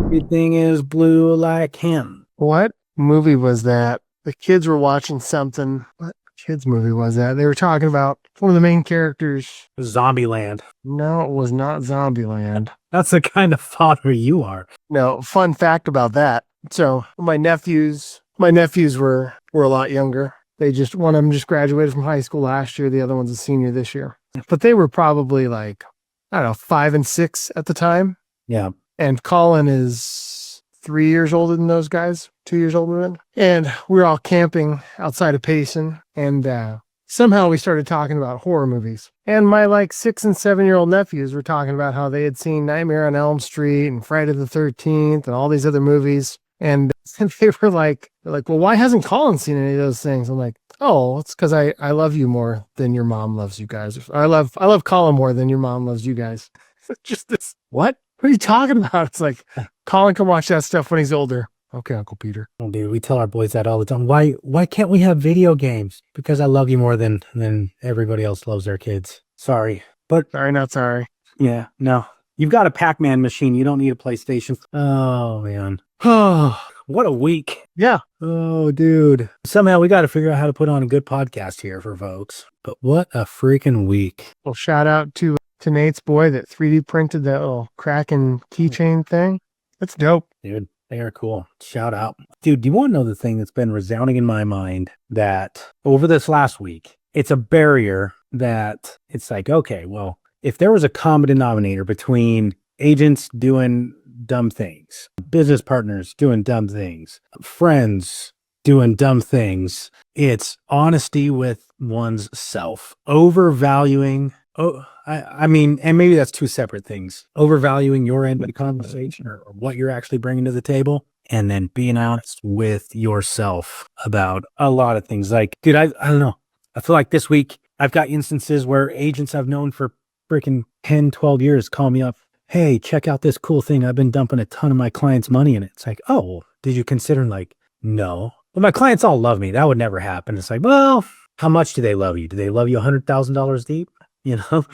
Everything is blue like him. What movie was that? The kids were watching something. What kids movie was that? They were talking about one of the main characters. Zombieland. No, it was not Zombieland. That's the kind of father you are. No, fun fact about that. So my nephews were a lot younger. One of them just graduated from high school last year. The other one's a senior this year. But they were probably like, I don't know, 5 and 6 at the time. Yeah. And Colin is 3 years older than those guys, 2 years older than. And we were all camping outside of Payson. And somehow we started talking about horror movies. And my like 6 and 7-year-old nephews were talking about how they had seen Nightmare on Elm Street and Friday the 13th and all these other movies. And they were like, well, why hasn't Colin seen any of those things? I'm like, oh, it's because I love you more than your mom loves you guys. I love Colin more than your mom loves you guys. Just this, what are you talking about? It's like, Colin can watch that stuff when he's older. Okay, Uncle Peter. Oh, dude, we tell our boys that all the time. Why can't we have video games? Because I love you more than everybody else loves their kids. Sorry. But sorry, not sorry. Yeah, no. You've got a Pac-Man machine. You don't need a PlayStation. Oh, man. Oh, what a week. Yeah. Oh, dude. Somehow we got to figure out how to put on a good podcast here for folks. But what a freaking week. Well, shout out to Nate's boy that 3D printed that little Kraken keychain thing. That's dope. Dude, they are cool. Shout out. Dude, do you want to know the thing that's been resounding in my mind that over this last week, it's a barrier that it's like, okay, well, if there was a common denominator between agents doing dumb things, business partners doing dumb things, friends doing dumb things, it's honesty with one's self, overvaluing. I mean, and maybe that's two separate things. Overvaluing your end of the conversation or what you're actually bringing to the table, and then being honest with yourself about a lot of things. Like, dude, I don't know. I feel like this week I've got instances where agents I've known for freaking 10, 12 years call me up. Hey, check out this cool thing. I've been dumping a ton of my clients' money in it. It's like, oh, did you consider? Like, no. But my clients all love me. That would never happen. It's like, well, how much do they love you? Do they love you $100,000 deep? You know?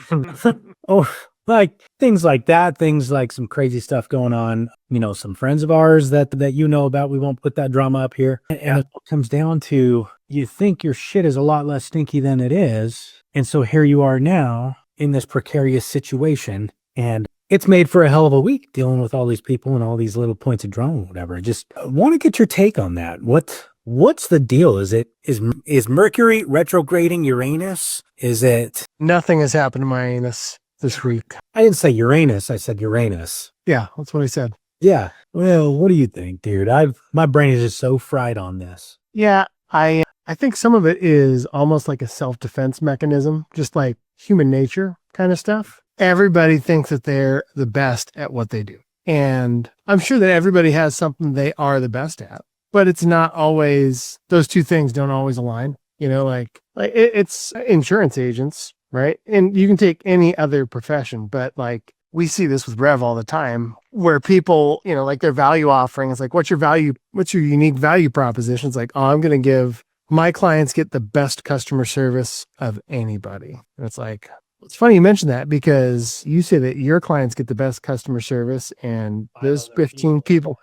Oh, like things like that. Things like some crazy stuff going on. You know, some friends of ours that you know about. We won't put that drama up here. And it comes down to, you think your shit is a lot less stinky than it is. And so here you are now in this precarious situation, and it's made for a hell of a week dealing with all these people and all these little points of drama, whatever. Just want to get your take on that. What's the deal? Is Mercury retrograding Uranus? Is it? Nothing has happened to my anus this week. I didn't say Uranus. I said Uranus. Yeah, that's what I said. Yeah. Well, what do you think, dude? My brain is just so fried on this. Yeah, I think some of it is almost like a self-defense mechanism, just like human nature kind of stuff. Everybody thinks that they're the best at what they do. And I'm sure that everybody has something they are the best at, but it's not always, those two things don't always align. You know, like it's insurance agents, right? And you can take any other profession, but like we see this with REV all the time where people, you know, like their value offering is like, what's your unique value proposition? It's like, oh, I'm going to give my clients get the best customer service of anybody. And it's like, it's funny you mention that because you say that your clients get the best customer service, and those 15 people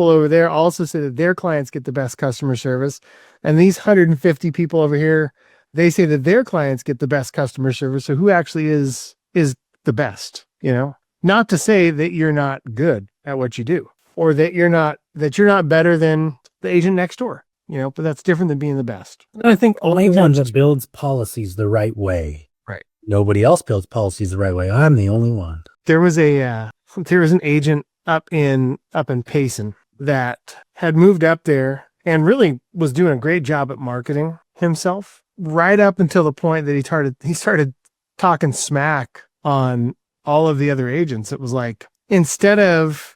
over there also say that their clients get the best customer service. And these 150 people over here, they say that their clients get the best customer service. So who actually is the best, you know? Not to say that you're not good at what you do, or that you're not better than the agent next door, you know, but that's different than being the best. And I think only one that builds policies the right way. Right. Nobody else builds policies the right way. I'm the only one. There was an agent up in Payson that had moved up there and really was doing a great job at marketing himself right up until the point that he started talking smack on all of the other agents. It was like, instead of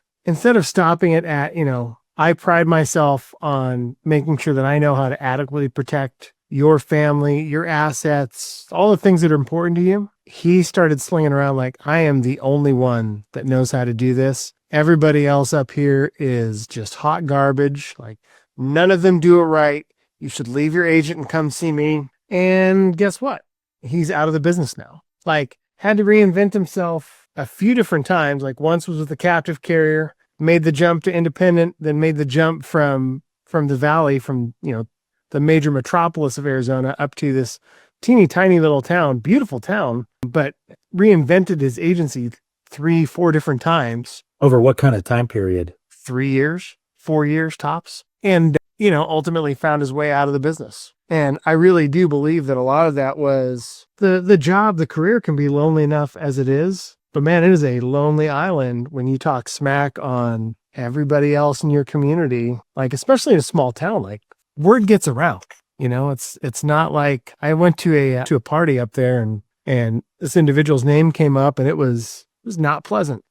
stopping it at, you know, I pride myself on making sure that I know how to adequately protect your family, your assets, all the things that are important to you. He started slinging around like, I am the only one that knows how to do this. Everybody else up here is just hot garbage. Like, none of them do it right. You should leave your agent and come see me. And guess what? He's out of the business now. Like, had to reinvent himself a few different times. Like once was with the captive carrier, made the jump to independent, then made the jump from the valley, from, the major metropolis of Arizona up to this teeny tiny little town, beautiful town, but reinvented his agency 3-4 different times. Over what kind of time period? 3 years, 4 years tops. And, ultimately found his way out of the business. And I really do believe that a lot of that was the job, the career can be lonely enough as it is. But man, it is a lonely island when you talk smack on everybody else in your community, like especially in a small town, like word gets around. It's not like I went to a party up there and this individual's name came up and it was not pleasant.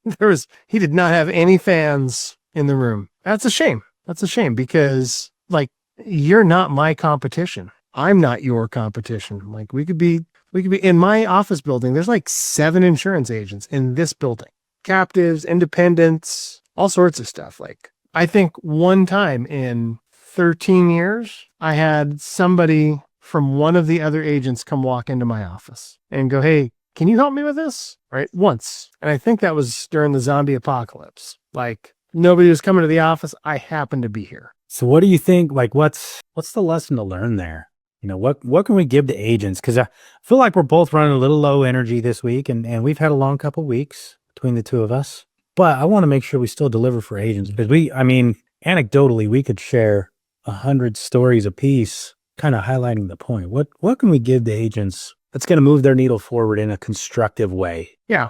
He did not have any fans in the room. That's a shame. That's a shame because like you're not my competition. I'm not your competition. Like we could be in my office building. There's like 7 insurance agents in this building, captives, independents, all sorts of stuff. Like I think one time in 13 years, I had somebody from one of the other agents come walk into my office and go, "Hey, can you help me with this?" Right? Once. And I think that was during the zombie apocalypse. Like nobody was coming to the office. I happened to be here. So what do you think, like, what's the lesson to learn there? What can we give to agents? Because I feel like we're both running a little low energy this week, and we've had a long couple weeks between the two of us. But I want to make sure we still deliver for agents because anecdotally, we could share 100 stories apiece, kind of highlighting the point. What can we give to agents that's going to move their needle forward in a constructive way? Yeah.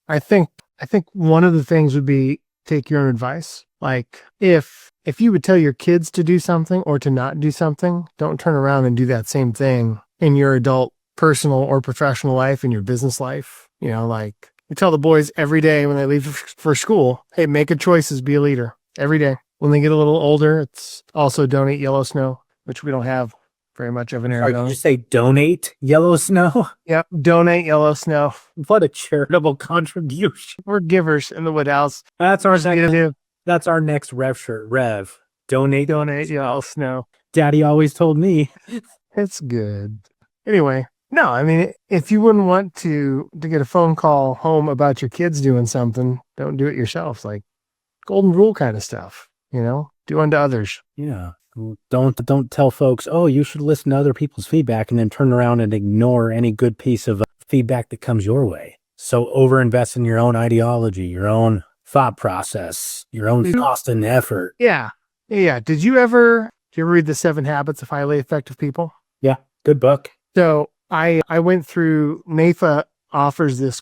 I think one of the things would be take your own advice. Like if you would tell your kids to do something or to not do something, don't turn around and do that same thing in your adult, personal or professional life, in your business life. Like you tell the boys every day when they leave for school, hey, make good choices, be a leader every day. When they get a little older, it's also donate yellow snow, which we don't have very much of in Arizona. Did you say donate yellow snow? Yep, donate yellow snow. What a charitable contribution. We're givers in the Wood House. That's our next Rev shirt. Rev. Donate yellow snow. Daddy always told me. It's good. Anyway, no, I mean, if you wouldn't want to get a phone call home about your kids doing something, don't do it yourself. Like golden rule kind of stuff, do unto others. Yeah. Don't tell folks, oh, you should listen to other people's feedback and then turn around and ignore any good piece of feedback that comes your way. So overinvest in your own ideology, your own thought process, your own cost and effort. Yeah. Did you ever read The 7 Habits of Highly Effective People? Yeah. Good book. So I went through, NAFA offers this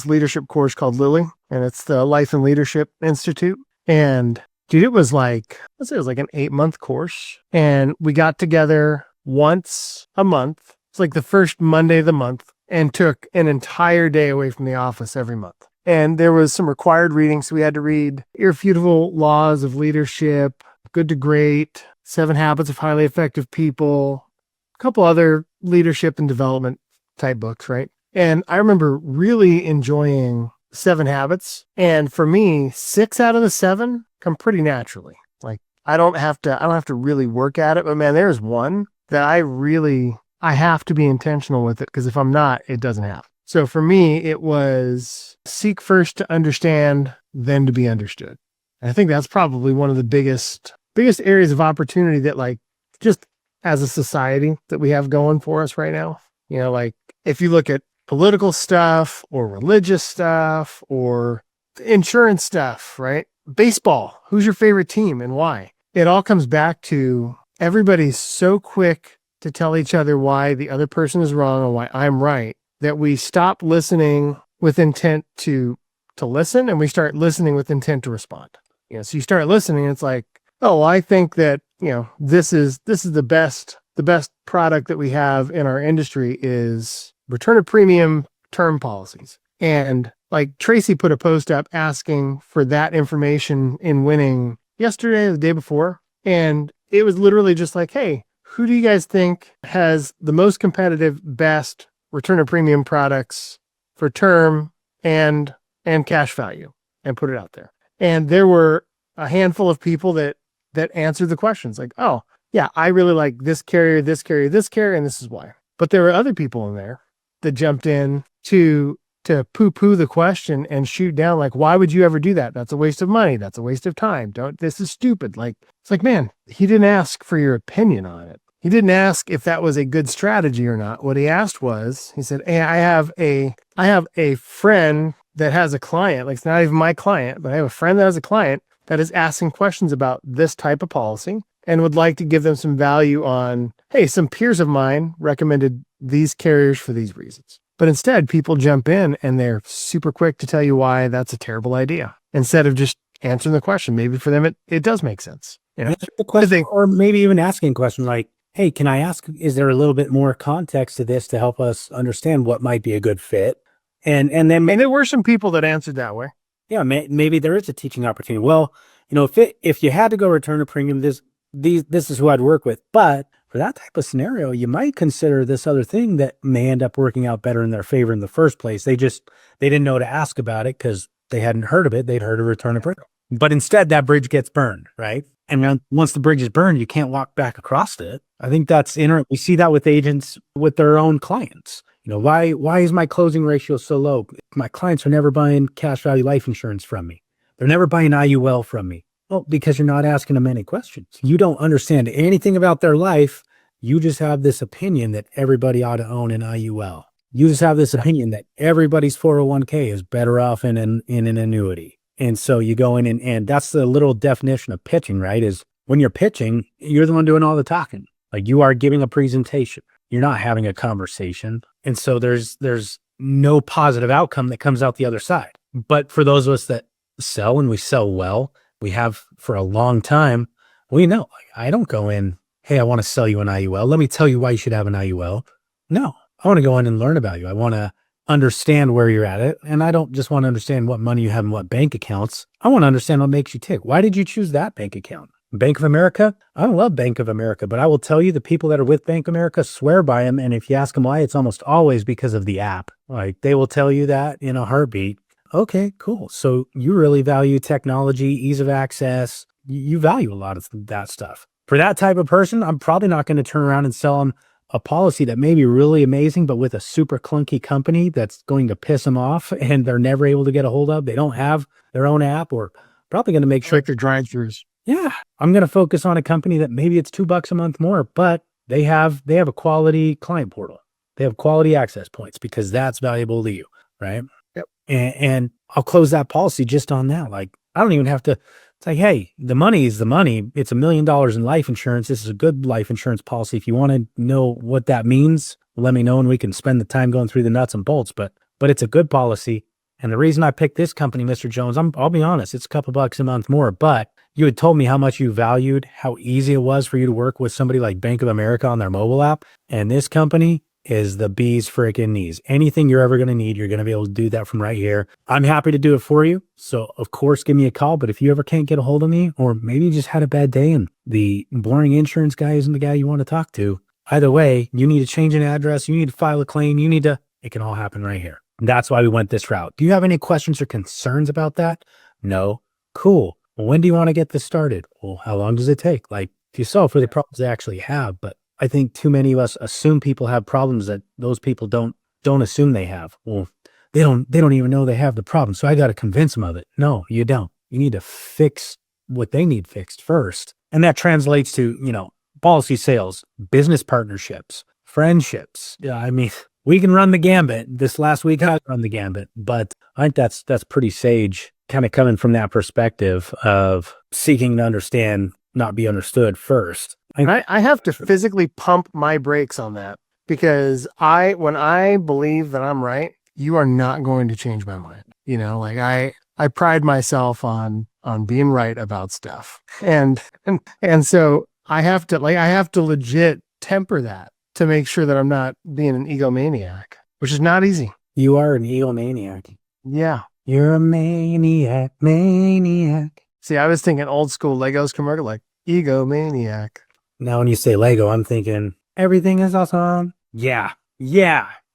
leadership course called Lily, and it's the Life and Leadership Institute. And dude, it was like, let's say it was like an 8-month course. And we got together once a month. It's like the first Monday of the month, and took an entire day away from the office every month. And there was some required reading. So we had to read Irrefutable Laws of Leadership, Good to Great, 7 Habits of Highly Effective People, a couple other leadership and development type books, right? And I remember really enjoying 7 Habits. And for me, 6 out of the 7 come pretty naturally. Like I don't have to really work at it, but man, there's one that I have to be intentional with it, because if I'm not, it doesn't happen. So for me, it was seek first to understand, then to be understood. And I think that's probably one of the biggest areas of opportunity that, like, just as a society that we have going for us right now. Like if you look at political stuff or religious stuff or insurance stuff, right? Baseball, who's your favorite team and why? It all comes back to everybody's so quick to tell each other why the other person is wrong and why I'm right, that we stop listening with intent to listen, and we start listening with intent to respond. So you start listening, and it's like, oh, well, I think that, this is the best product that we have in our industry is return of premium term policies. And like Tracy put a post up asking for that information in Winning yesterday or the day before. And it was literally just like, hey, who do you guys think has the most competitive, best return of premium products for term and cash value, and put it out there. And there were a handful of people that answered the questions like, oh yeah, I really like this carrier, this carrier, this carrier, and this is why. But there were other people in there that jumped in to to poo-poo the question and shoot down, like, why would you ever do that? That's a waste of money. That's a waste of time. This is stupid. Like, it's like, man, he didn't ask for your opinion on it. He didn't ask if that was a good strategy or not. What he asked was, he said, hey, I have a friend that has a client, like, it's not even my client, but I have a friend that has a client that is asking questions about this type of policy and would like to give them some value on, hey, some peers of mine recommended these carriers for these reasons. But instead, people jump in and they're super quick to tell you why that's a terrible idea, instead of just answering the question. Maybe for them, it does make sense. You know, the question, or maybe even asking a question like, hey, can I ask, is there a little bit more context to this to help us understand what might be a good fit? And then there were some people that answered that way. Yeah, maybe there is a teaching opportunity. Well, if you had to go return a premium, this is who I'd work with. But for that type of scenario, you might consider this other thing that may end up working out better in their favor in the first place. They didn't know to ask about it because they hadn't heard of it. They'd heard of return a premium. But instead, that bridge gets burned, right? And once the bridge is burned, you can't walk back across it. I think that's we see that with agents with their own clients. Why is my closing ratio so low? My clients are never buying cash value life insurance from me. They're never buying IUL from me. Well, because you're not asking them any questions. You don't understand anything about their life. You just have this opinion that everybody ought to own an IUL. You just have this opinion that everybody's 401k is better off in an annuity. And so you go in and that's the literal definition of pitching, right? Is when you're pitching, you're the one doing all the talking. Like, you are giving a presentation. You're not having a conversation. And so there's no positive outcome that comes out the other side. But for those of us that sell, and we sell well, we have for a long time, we know, like, I don't go in, hey, I want to sell you an IUL. Let me tell you why you should have an IUL. No, I want to go in and learn about you. I want to understand where you're at it. And I don't just want to understand what money you have in what bank accounts. I want to understand what makes you tick. Why did you choose that bank account? Bank of America? I love Bank of America, but I will tell you, the people that are with Bank of America swear by them. And if you ask them why, it's almost always because of the app. Like, they will tell you that in a heartbeat. Okay, cool. So you really value technology, ease of access. You value a lot of that stuff. For that type of person, I'm probably not going to turn around and sell them a policy that may be really amazing, but with a super clunky company that's going to piss them off and they're never able to get a hold of. They don't have their own app, or probably going to make sure their drive-thrus. Yeah, I'm going to focus on a company that maybe it's $2 a month more, but they have a quality client portal. They have quality access points because that's valuable to you, right? Yep. And I'll close that policy just on that. Like, I don't even have to say, hey, the money is the money. It's $1 million in life insurance. This is a good life insurance policy. If you want to know what that means, let me know and we can spend the time going through the nuts and bolts. But it's a good policy. And the reason I picked this company, Mr. Jones, I'll be honest, it's a couple bucks a month more, but you had told me how much you valued, how easy it was for you to work with somebody like Bank of America on their mobile app. And this company is the bee's freaking knees. Anything you're ever going to need, you're going to be able to do that from right here. I'm happy to do it for you. So of course, give me a call. But if you ever can't get a hold of me, or maybe you just had a bad day and the boring insurance guy isn't the guy you want to talk to, either way, you need to change an address, you need to file a claim, it can all happen right here. And that's why we went this route. Do you have any questions or concerns about that? No. Cool. Well, when do you want to get this started? Well, how long does it take? Like, if you solve for the problems they actually have. But I think too many of us assume people have problems that those people don't assume they have. Well, they don't even know they have the problem. So I got to convince them of it. No, you don't. You need to fix what they need fixed first. And that translates to, policy sales, business partnerships, friendships. Yeah, I mean, we can run the gambit. This last week I run the gambit, but I think that's pretty sage, kind of coming from that perspective of seeking to understand, not be understood first. I have to physically pump my brakes on that, because when I believe that I'm right, you are not going to change my mind. Like, I pride myself on being right about stuff. And so I have to legit temper that to make sure that I'm not being an egomaniac, which is not easy. You are an egomaniac. Yeah. You're a maniac. See, I was thinking old school Legos commercial, like egomaniac. Now, when you say Lego, I'm thinking everything is awesome. Yeah.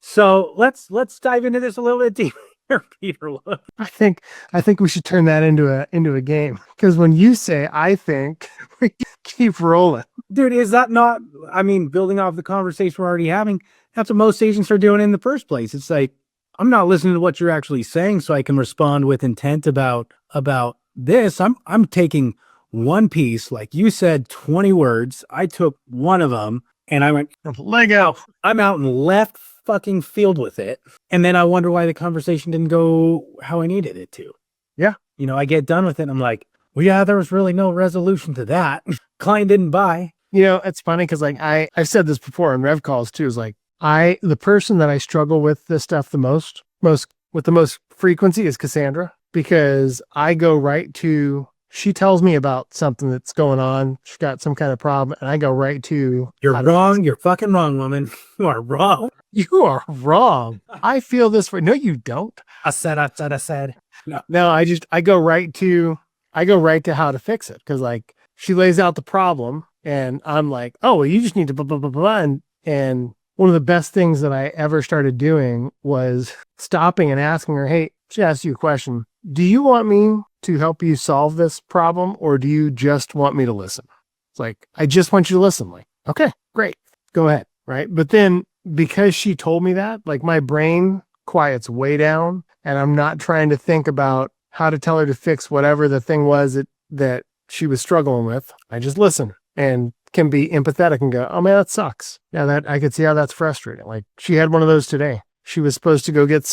So let's dive into this a little bit deeper, Peter. I think we should turn that into a game, because when you say I think, we keep rolling. Dude, is that not? I mean, building off the conversation we're already having, that's what most agents are doing in the first place. It's like, I'm not listening to what you're actually saying so I can respond with intent about this. I'm taking one piece, like you said, 20 words. I took one of them and I went, Lego. I'm out in left fucking field with it. And then I wonder why the conversation didn't go how I needed it to. Yeah. You know, I get done with it and I'm like, well, yeah, there was really no resolution to that. Client didn't buy. You know, it's funny because like I've said this before in Rev calls too, is like the person that I struggle with this stuff the most with the most frequency is Cassandra, because I go right to, she tells me about something that's going on. She's got some kind of problem. And I go right to, you're wrong. You're fucking wrong, woman. You are wrong. You are wrong. I feel this way. No, you don't. I said. No, I go right to how to fix it. Cause like she lays out the problem and I'm like, oh, well, you just need to blah, blah, blah, blah. And one of the best things that I ever started doing was stopping and asking her, hey, she asked you a question. Do you want me to help you solve this problem or do you just want me to listen? It's like, I just want you to listen. Like, okay, great. Go ahead. Right. But then because she told me that, like my brain quiets way down and I'm not trying to think about how to tell her to fix whatever the thing was that she was struggling with. I just listen and can be empathetic and go, oh man, that sucks. Yeah, that I could see how that's frustrating. Like she had one of those today. She was supposed to go get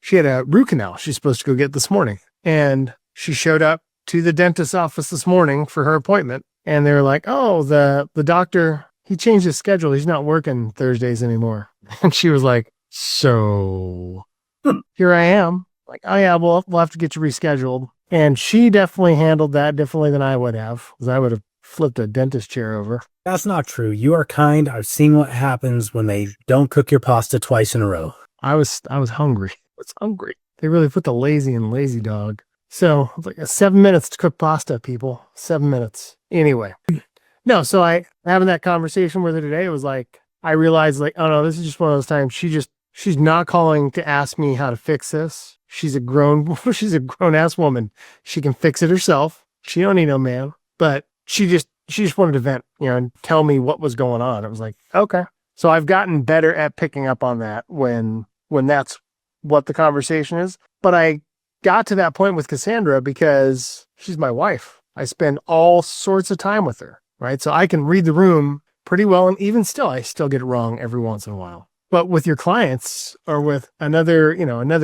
she had a root canal she's supposed to go get this morning. And she showed up to the dentist's office this morning for her appointment. And they were like, oh, the doctor, he changed his schedule. He's not working Thursdays anymore. And she was like, so here I am. Like, oh yeah, we'll have to get you rescheduled. And she definitely handled that differently than I would have, because I would have flipped a dentist chair over. That's not true. You are kind. I've seen what happens when they don't cook your pasta twice in a row. I was hungry. I was hungry. They really put the lazy in lazy dog. So it's like 7 minutes to cook pasta, people. 7 minutes. Anyway. No, so I having that conversation with her today, it was like, I realized like, oh no, this is just one of those times she's not calling to ask me how to fix this. She's a grown ass woman. She can fix it herself. She don't need no man. But she just wanted to vent, and tell me what was going on. I was like, okay. So I've gotten better at picking up on that when that's what the conversation is. But I got to that point with Cassandra because she's my wife. I spend all sorts of time with her, right? So I can read the room pretty well. And even still, I still get it wrong every once in a while. But with your clients or with another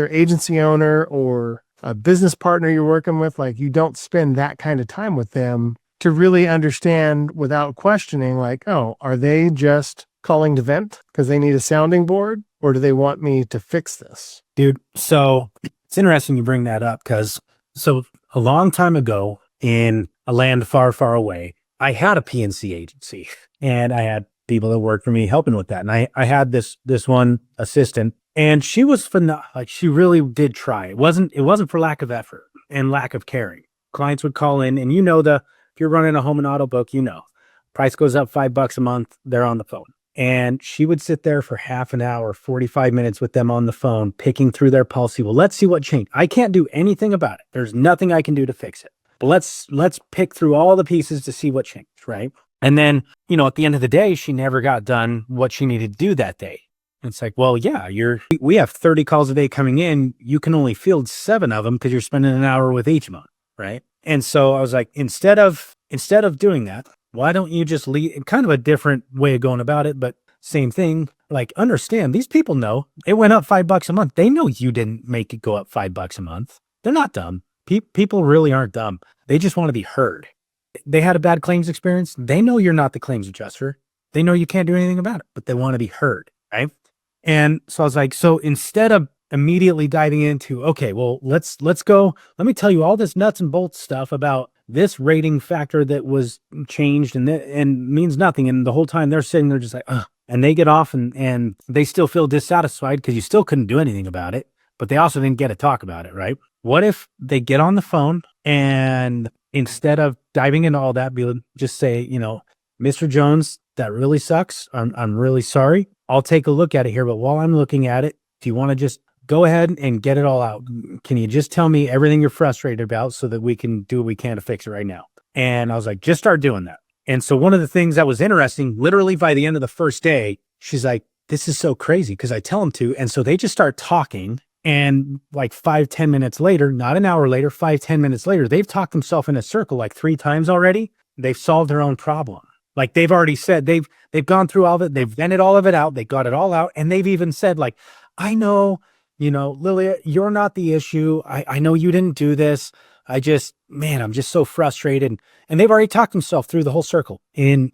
agency owner or a business partner you're working with, like you don't spend that kind of time with them to really understand without questioning, like, oh, are they just calling to vent because they need a sounding board or do they want me to fix this? Dude, so it's interesting you bring that up because a long time ago in a land far, far away, I had a PNC agency and I had people that worked for me helping with that. And I had this one assistant and she was phenomenal. Like she really did try. It wasn't for lack of effort and lack of caring. Clients would call in and if you're running a home and auto book, price goes up $5 a month. They're on the phone. And she would sit there for half an hour, 45 minutes with them on the phone, picking through their policy. Well, let's see what changed. I can't do anything about it. There's nothing I can do to fix it. But let's pick through all the pieces to see what changed, right? And then, at the end of the day, she never got done what she needed to do that day. And it's like, well, yeah, we have 30 calls a day coming in. You can only field 7 of them because you're spending an hour with each month, right? And so I was like, instead of doing that, why don't you just leave? Kind of a different way of going about it, but same thing. Like, understand, these people know it went up $5 a month. They know you didn't make it go up $5 a month. They're not dumb. People really aren't dumb. They just want to be heard. They had a bad claims experience. They know you're not the claims adjuster. They know you can't do anything about it, but they want to be heard, right? And so I was like, so instead of immediately diving into, okay, well, let's go. Let me tell you all this nuts and bolts stuff about this rating factor that was changed and means nothing. And the whole time they're sitting there just like, ugh. And they get off and they still feel dissatisfied because you still couldn't do anything about it, but they also didn't get to talk about it, right? What if they get on the phone and instead of diving into all that, just say, Mr. Jones, that really sucks. I'm really sorry. I'll take a look at it here. But while I'm looking at it, do you want to just go ahead and get it all out? Can you just tell me everything you're frustrated about so that we can do what we can to fix it right now? And I was like, just start doing that. And so one of the things that was interesting, literally by the end of the first day, she's like, this is so crazy because I tell them to. And so they just start talking And like 5-10 minutes later, not an hour later, 5-10 minutes later, they've talked themselves in a circle like 3 times already. They've solved their own problem. Like they've already said they've gone through all of it, they've vented all of it out, they got it all out, and they've even said like, I know, Lilia, you're not the issue. I know you didn't do this. I'm just so frustrated. And they've already talked themselves through the whole circle in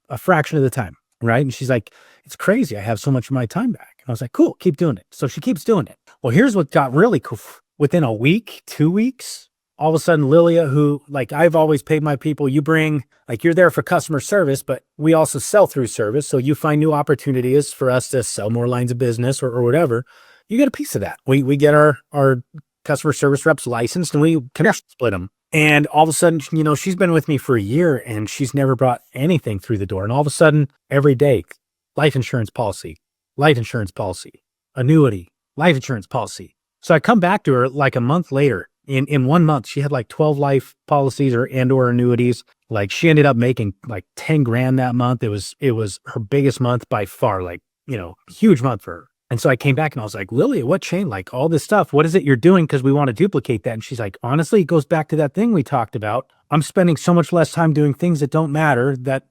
a fraction of the time, right? And she's like, it's crazy. I have so much of my time back. And I was like, cool, keep doing it. So she keeps doing it. Well, here's what got really cool. Within a week, 2 weeks, all of a sudden, Lilia, who like I've always paid my people, you bring like you're there for customer service, but we also sell through service. So you find new opportunities for us to sell more lines of business or whatever. You get a piece of that. We get our customer service reps licensed and we commission split them. And all of a sudden, she's been with me for a year and she's never brought anything through the door. And all of a sudden, every day, life insurance policy, annuity, life insurance policy. So I come back to her like a month later. In 1 month, she had like 12 life policies or annuities. Like she ended up making like 10 grand that month. It was her biggest month by far, like, huge month for her. And so I came back and I was like, Lilia, what changed? Like all this stuff, what is it you're doing? Because we want to duplicate that. And she's like, honestly, it goes back to that thing we talked about. I'm spending so much less time doing things that don't matter that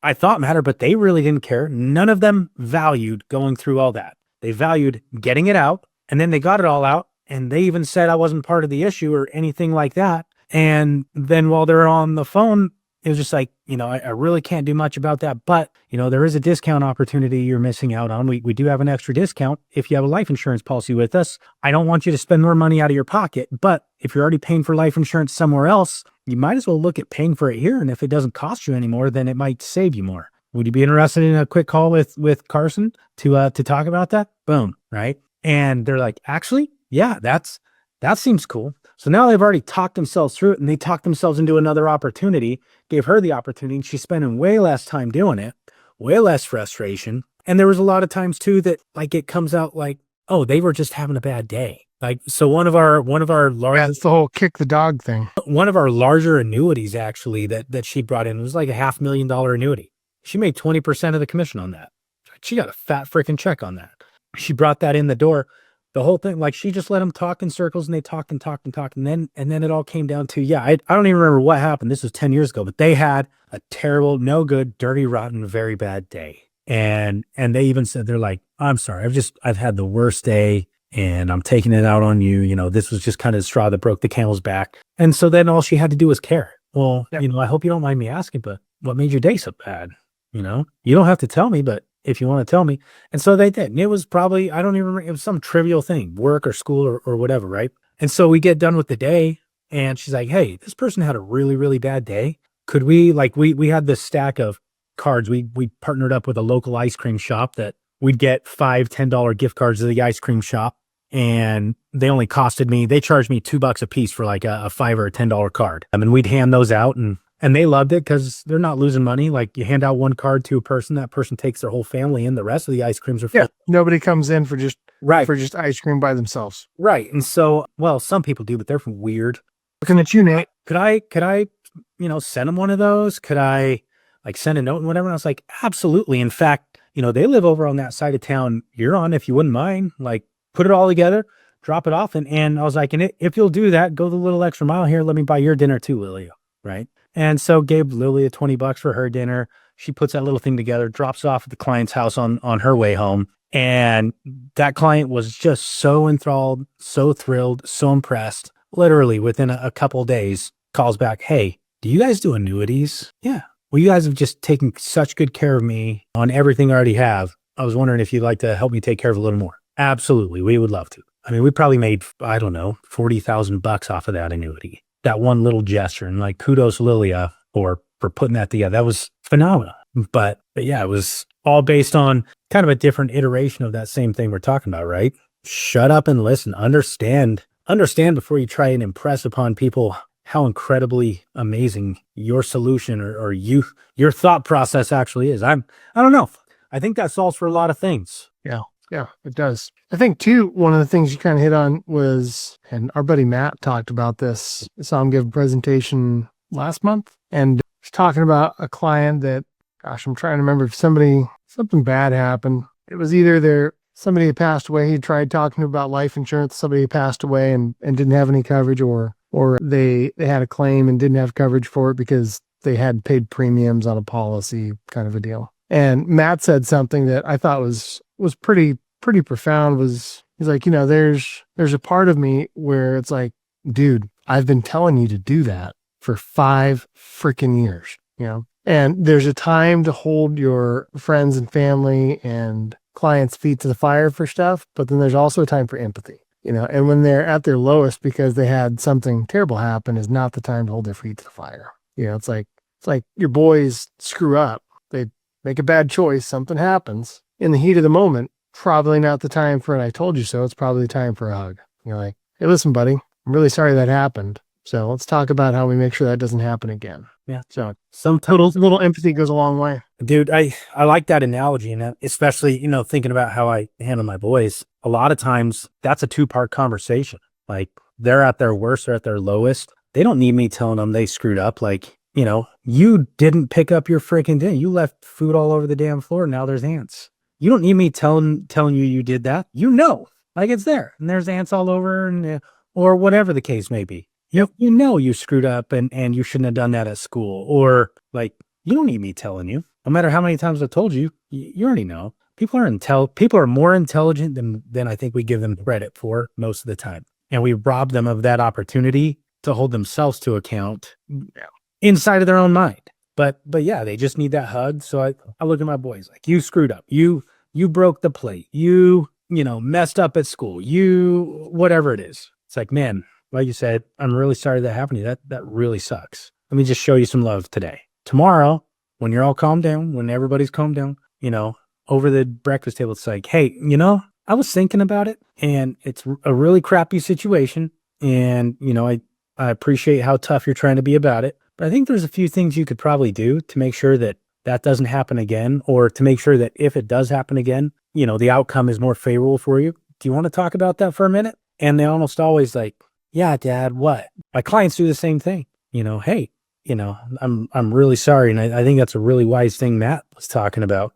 I thought matter, but they really didn't care. None of them valued going through all that. They valued getting it out, and then they got it all out. And they even said I wasn't part of the issue or anything like that. And then while they're on the phone, it was just like, I really can't do much about that. But, there is a discount opportunity you're missing out on. We do have an extra discount if you have a life insurance policy with us. I don't want you to spend more money out of your pocket. But if you're already paying for life insurance somewhere else, you might as well look at paying for it here. And if it doesn't cost you anymore, then it might save you more. Would you be interested in a quick call with Carson to talk about that? Boom. Right. And they're like, actually, yeah, that seems cool. So now they've already talked themselves through it and they talked themselves into another opportunity, gave her the opportunity, and she's spending way less time doing it, way less frustration. And there was a lot of times too that like it comes out like, oh, they were just having a bad day. Like, so one of our large, That's the whole kick the dog thing. One of our larger annuities actually that she brought in was like a $500,000 annuity. She made 20% of the commission on that. She got a fat freaking check on that. She brought that in the door. The whole thing, like she just let them talk in circles and they talked and talked and talked. And then it all came down to, I don't even remember what happened. This was 10 years ago, but they had a terrible, no good, dirty, rotten, very bad day. And they even said, they're like, I'm sorry. I've had the worst day and I'm taking it out on you. This was just kind of the straw that broke the camel's back. And so then all she had to do was care. Well, I hope you don't mind me asking, but what made your day so bad? You don't have to tell me, but if you want to tell me. And so they did. And it was probably, I don't even remember, it was some trivial thing, work or school or whatever, right? And so we get done with the day and she's like, hey, this person had a really, really bad day. Could we, like, we had this stack of cards. We partnered up with a local ice cream shop that we'd get $5-10 gift cards to the ice cream shop. And they charged me $2 a piece for like a $5 or a $10 card. And we'd hand those out and they loved it because they're not losing money. Like you hand out one card to a person, that person takes their whole family in. The rest of the ice creams are full. Yeah, nobody comes in for just ice cream by themselves. Right. And so, well, some people do, but they're weird. Looking at you, Nate. Could I, send them one of those? Could I like send a note and whatever? And I was like, absolutely. In fact, they live over on that side of town you're on, if you wouldn't mind, like put it all together, drop it off. And I was like, and if you'll do that, go the little extra mile here. Let me buy your dinner too, Lilia. Right. And so gave Lilia $20 for her dinner. She puts that little thing together, drops it off at the client's house on her way home. And that client was just so enthralled, so thrilled, so impressed. Literally within a couple of days, calls back, hey, do you guys do annuities? Yeah. Well, you guys have just taken such good care of me on everything I already have. I was wondering if you'd like to help me take care of a little more. Absolutely. We would love to. I mean, we probably made, I don't know, $40,000 off of that annuity. That one little gesture, and like kudos Lilia for putting that together. That was phenomenal. But yeah, it was all based on kind of a different iteration of that same thing we're talking about, right? Shut up and listen. Understand before you try and impress upon people how incredibly amazing your solution or your thought process actually is. I don't know. I think that solves for a lot of things. Yeah, it does. I think too, one of the things you kind of hit on was, and our buddy Matt talked about this. I saw him give a presentation last month and he's talking about a client that, gosh, I'm trying to remember if something bad happened. It was either somebody had passed away. He tried talking about life insurance. Somebody had passed away and didn't have any coverage, or they had a claim and didn't have coverage for it because they had paid premiums on a policy, kind of a deal. And Matt said something that I thought was pretty profound. He's like, there's a part of me where it's like, dude, I've been telling you to do that for 5 freaking years, and there's a time to hold your friends and family and clients' feet to the fire for stuff, but then there's also a time for empathy, and when they're at their lowest because they had something terrible happen is not the time to hold their feet to the fire. It's like your boys screw up. They make a bad choice. Something happens in the heat of the moment. Probably not the time for an I told you so. It's probably the time for a hug. You're like, hey, listen, buddy, I'm really sorry that happened. So let's talk about how we make sure that doesn't happen again. Yeah. So Some little empathy goes a long way. Dude, I like that analogy, and especially, thinking about how I handle my boys. A lot of times that's a 2-part conversation. Like, they're at their worst or at their lowest. They don't need me telling them they screwed up. Like, you didn't pick up your freaking dinner. You left food all over the damn floor. Now there's ants. You don't need me telling you did that. Like, it's there and there's ants all over, and or whatever the case may be. You screwed up and you shouldn't have done that at school, or like, you don't need me telling you. No matter how many times I've told you, you already know. People are more intelligent than I think we give them credit for most of the time. And we rob them of that opportunity to hold themselves to account inside of their own mind. But yeah, they just need that hug. So I look at my boys like, you screwed up. You broke the plate. You messed up at school. You, whatever it is. It's like, man, like you said, I'm really sorry that happened to you. That really sucks. Let me just show you some love today. Tomorrow, when you're all calmed down, when everybody's calmed down, over the breakfast table, it's like, hey, I was thinking about it, and it's a really crappy situation. And, I appreciate how tough you're trying to be about it. But I think there's a few things you could probably do to make sure that doesn't happen again, or to make sure that if it does happen again, the outcome is more favorable for you. Do you want to talk about that for a minute? And they almost always like, yeah, Dad, what? My clients do the same thing. Hey, I'm really sorry. And I think that's a really wise thing Matt was talking about.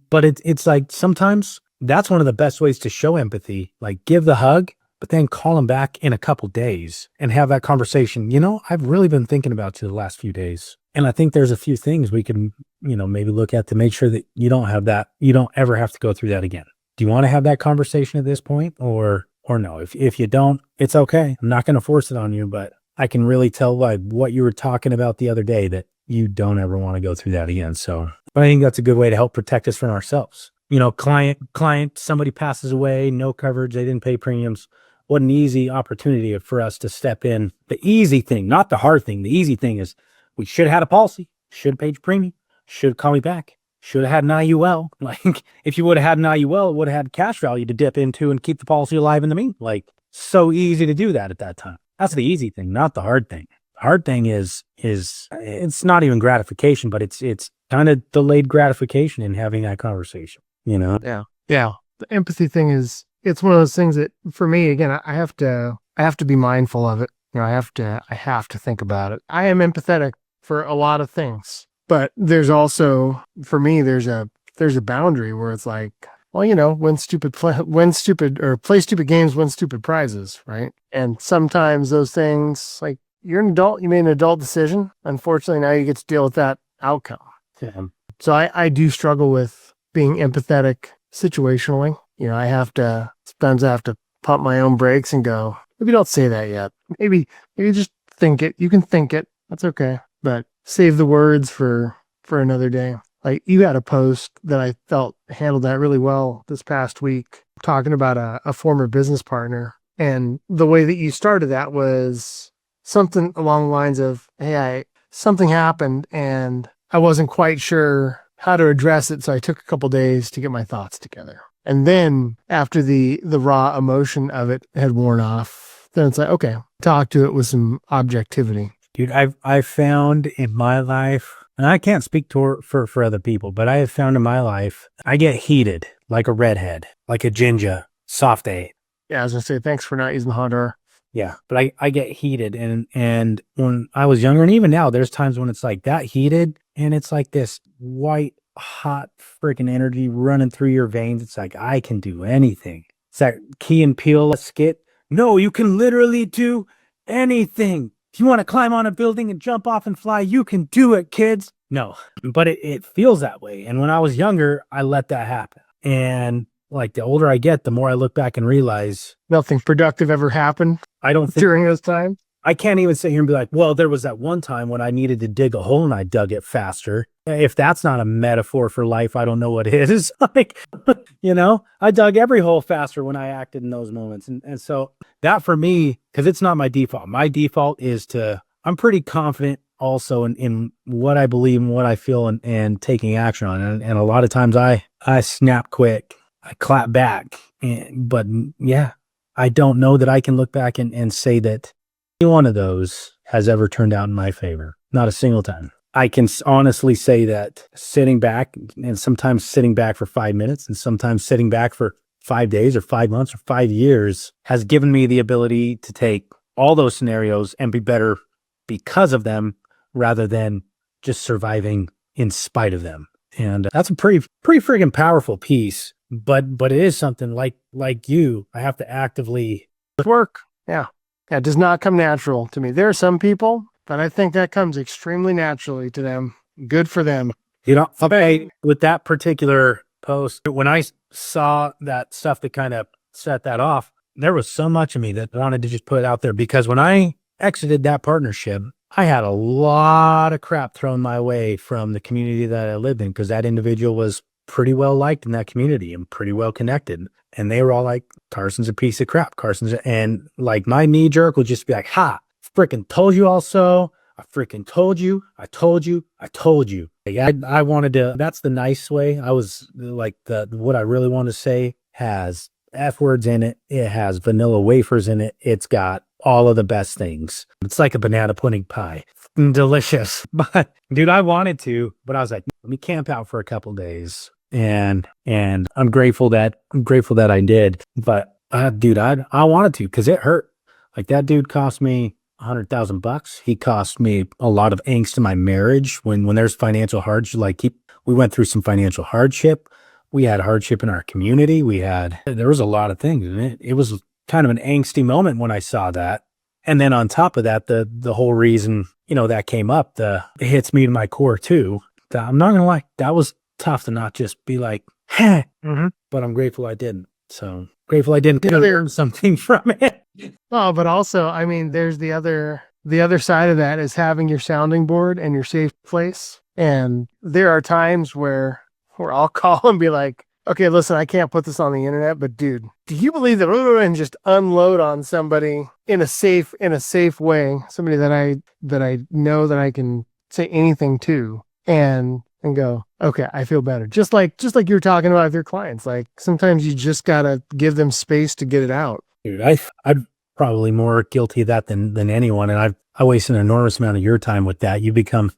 But it's like, sometimes that's one of the best ways to show empathy. Like, give the hug, but then call them back in a couple days and have that conversation. I've really been thinking about you the last few days. And I think there's a few things we can, maybe look at to make sure that you don't have that. You don't ever have to go through that again. Do you want to have that conversation at this point, or no? If you don't, it's okay. I'm not going to force it on you, but I can really tell by what you were talking about the other day that you don't ever want to go through that again. So, but I think that's a good way to help protect us from ourselves. Client, somebody passes away, no coverage, they didn't pay premiums. What an easy opportunity for us to step in. The easy thing, not the hard thing. The easy thing is, we should have had a policy, should have paid your premium, should have called me back, should have had an IUL. Like, if you would have had an IUL, it would have had cash value to dip into and keep the policy alive in the meantime. Like, so easy to do that at that time. That's the easy thing, not the hard thing. The hard thing is it's not even gratification, but it's kind of delayed gratification in having that conversation, Yeah. The empathy thing is, it's one of those things that, for me, again, I have to be mindful of it. I have to think about it. I am empathetic for a lot of things, but there's also, for me, there's a boundary where it's like, well, play stupid games, win stupid prizes, right? And sometimes those things, like, you're an adult, you made an adult decision. Unfortunately, now you get to deal with that outcome. Yeah. So I do struggle with being empathetic situationally. Sometimes I have to pump my own brakes and go, maybe don't say that yet. Maybe just think it. You can think it. That's okay. But save the words for another day. Like, you had a post that I felt handled that really well this past week, talking about a former business partner. And the way that you started that was something along the lines of, hey, something happened and I wasn't quite sure how to address it. So I took a couple days to get my thoughts together. And then after the raw emotion of it had worn off, then it's like, okay, talk to it with some objectivity. Dude, I've found in my life, and I can't speak for other people, but I have found in my life, I get heated like a redhead, like a ginger, soft A. Yeah, I was gonna say, thanks for not using the Honda. Yeah, but I get heated, and when I was younger, and even now, there's times when it's like that heated, and it's like this white hot freaking energy running through your veins. It's like, I can do anything. It's that Key and Peele skit. No, you can literally do anything. If you want to climb on a building and jump off and fly, you can do it, kids. No, but it feels that way. And when I was younger, I let that happen. And like the older I get, the more I look back and realize Nothing productive ever happened I don't think during those times. I can't even sit here and be like, well, there was that one time when I needed to dig a hole and I dug it faster. If that's not a metaphor for life, I don't know what is. Like, I dug every hole faster when I acted in those moments. And so that for me, because it's not my default. My default is I'm pretty confident also in what I believe and what I feel and taking action on. And a lot of times I snap quick, I clap back. But yeah, I don't know that I can look back and say that one of those has ever turned out in my favor. Not a single time. I can honestly say that sitting back, and sometimes sitting back for 5 minutes and sometimes sitting back for 5 days or 5 months or 5 years has given me the ability to take all those scenarios and be better because of them rather than just surviving in spite of them. And that's a pretty friggin' powerful piece, but it is something like you, I have to actively work. Yeah. It does not come natural to me. There are some people, but I think that comes extremely naturally to them. Good for them. With that particular post, when I saw that stuff that kind of set that off, there was so much of me that I wanted to just put out there, because when I exited that partnership, I had a lot of crap thrown my way from the community that I lived in, because that individual was pretty well liked in that community and pretty well connected. And they were all like, Carson's a piece of crap. And like my knee jerk would just be like, ha, freaking told you also. I freaking told you. I told you. I told you. I wanted to, that's the nice way. I was like, what I really want to say has F words in it. It has vanilla wafers in it. It's got all of the best things. It's like a banana pudding pie. Delicious. But dude, I wanted to, but I was like, let me camp out for a couple days. And I'm grateful that I did. But dude, I wanted to, because it hurt. Like that dude cost me $100,000. He cost me a lot of angst in my marriage. When there's financial hardship, we went through some financial hardship. We had hardship in our community. There was a lot of things, and it was kind of an angsty moment when I saw that. And then on top of that, the whole reason, that came up, it hits me to my core too. I'm not gonna lie, that was tough to not just be like, heh, but I'm grateful I didn't. So grateful I didn't learn something from it. Oh, but also, I mean, there's the other side of that is having your sounding board and your safe place. And there are times where I'll call and be like, okay, listen, I can't put this on the internet, but dude, do you believe that? And just unload on somebody in a safe way, somebody that I know that I can say anything to, and go, okay, I feel better. Just like you were talking about with your clients. Like sometimes you just gotta give them space to get it out. Dude, I'm probably more guilty of that than anyone, and I waste an enormous amount of your time with that. You become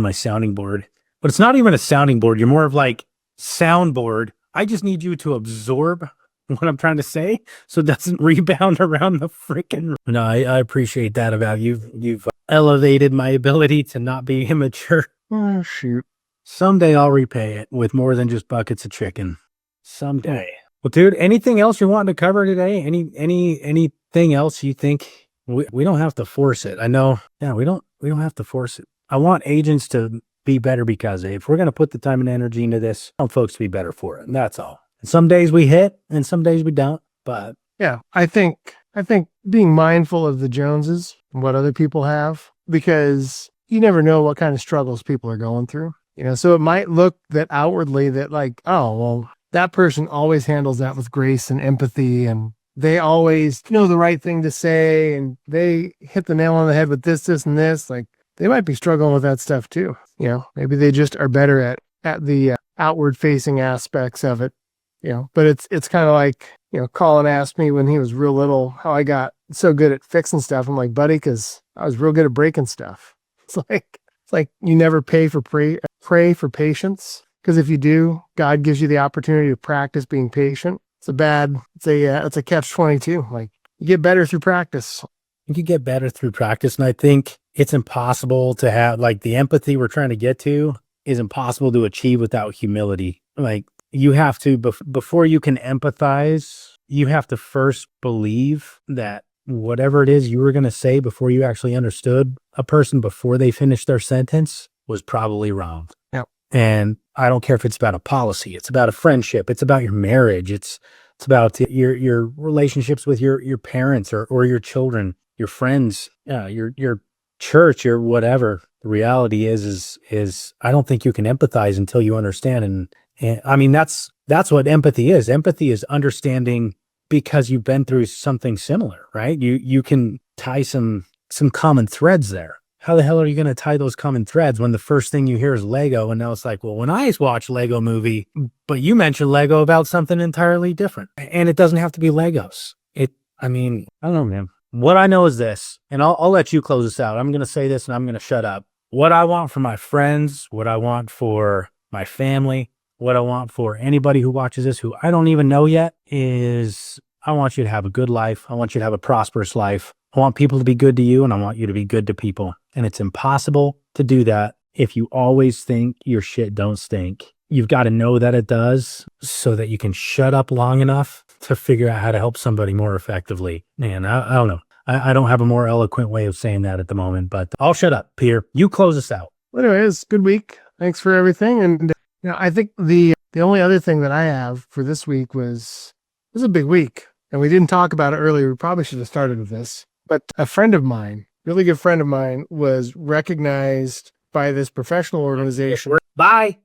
my sounding board, but it's not even a sounding board. You're more of like soundboard. I just need you to absorb what I'm trying to say so it doesn't rebound around the freaking. No, I appreciate that about you. You've elevated my ability to not be immature. Oh, shoot. Someday I'll repay it with more than just buckets of chicken. Someday. Well, dude, anything else you're wanting to cover today? Anything else you think? We don't have to force it. I know. Yeah, we don't have to force it. I want agents to be better, because if we're going to put the time and energy into this, I want folks to be better for it. And that's all. And some days we hit and some days we don't. But yeah, I think being mindful of the Joneses and what other people have, because you never know what kind of struggles people are going through. So it might look that outwardly that like, oh, well, that person always handles that with grace and empathy, and they always know the right thing to say, and they hit the nail on the head with this, and this. Like they might be struggling with that stuff too. Maybe they just are better at the outward facing aspects of it. But it's kind of like, Colin asked me when he was real little how I got so good at fixing stuff. I'm like, buddy, because I was real good at breaking stuff. It's like you never pray for patience, because if you do, God gives you the opportunity to practice being patient. It's a catch-22. Like you get better through practice. You get better through practice, and I think it's impossible to have like the empathy we're trying to get to. is impossible to achieve without humility. Like, you have to, before you can empathize, you have to first believe that whatever it is you were going to say before you actually understood a person before they finished their sentence was probably wrong. Yep. And I don't care if it's about a policy, it's about a friendship, it's about your marriage, it's about your relationships with your parents or your children, your friends, your church, your whatever. The reality is I don't think you can empathize until you understand. And I mean, that's what empathy is. Empathy is understanding because you've been through something similar, right? You can tie some common threads there. How the hell are you going to tie those common threads when the first thing you hear is Lego? And now it's like, well, when I watch Lego movie, but you mentioned Lego about something entirely different. And it doesn't have to be Legos. I don't know, man. What I know is this, and I'll let you close this out. I'm going to say this and I'm going to shut up. What I want for my friends, what I want for my family, what I want for anybody who watches this who I don't even know yet is I want you to have a good life. I want you to have a prosperous life. I want people to be good to you, and I want you to be good to people. And it's impossible to do that if you always think your shit don't stink. You've got to know that it does so that you can shut up long enough to figure out how to help somebody more effectively. Man, I don't know. I don't have a more eloquent way of saying that at the moment, but I'll shut up. Peter, you close us out. Well, anyways, good week. Thanks for everything. And I think the only other thing that I have for this week was a big week. And we didn't talk about it earlier. We probably should have started with this. But a friend of mine, really good friend of mine, was recognized by this professional organization. Bye.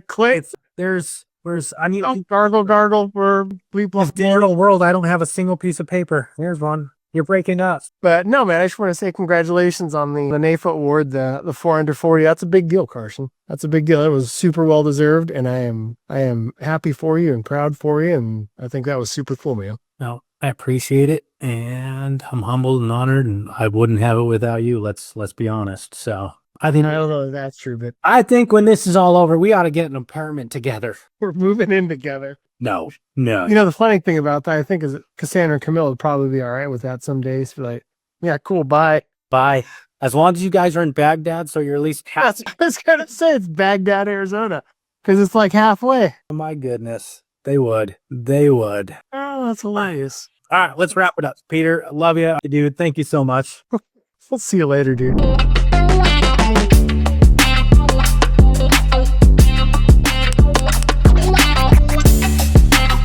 Click. I need gargle for people. This digital world. I don't have a single piece of paper. There's one. You're breaking up. But no, man, I just want to say congratulations on the NAFA award, the 4 under 40. That's a big deal, Carson. That's a big deal. It was super well deserved, and I am happy for you and proud for you, and I think that was super cool, man. No, I appreciate it, and I'm humbled and honored, and I wouldn't have it without you. Let's be honest. So I don't know if that's true, but I think when this is all over, we ought to get an apartment together. We're moving in together. No. The funny thing about that, I think, is that Cassandra and Camille would probably be all right with that some days. Be like, yeah, cool, bye. Bye. As long as you guys are in Baghdad, so you're at least half. I was going to say it's Baghdad, Arizona, because it's like halfway. Oh, my goodness. They would. Oh, that's hilarious. All right, let's wrap it up. Peter, I love you, dude. Thank you so much. We'll see you later, dude.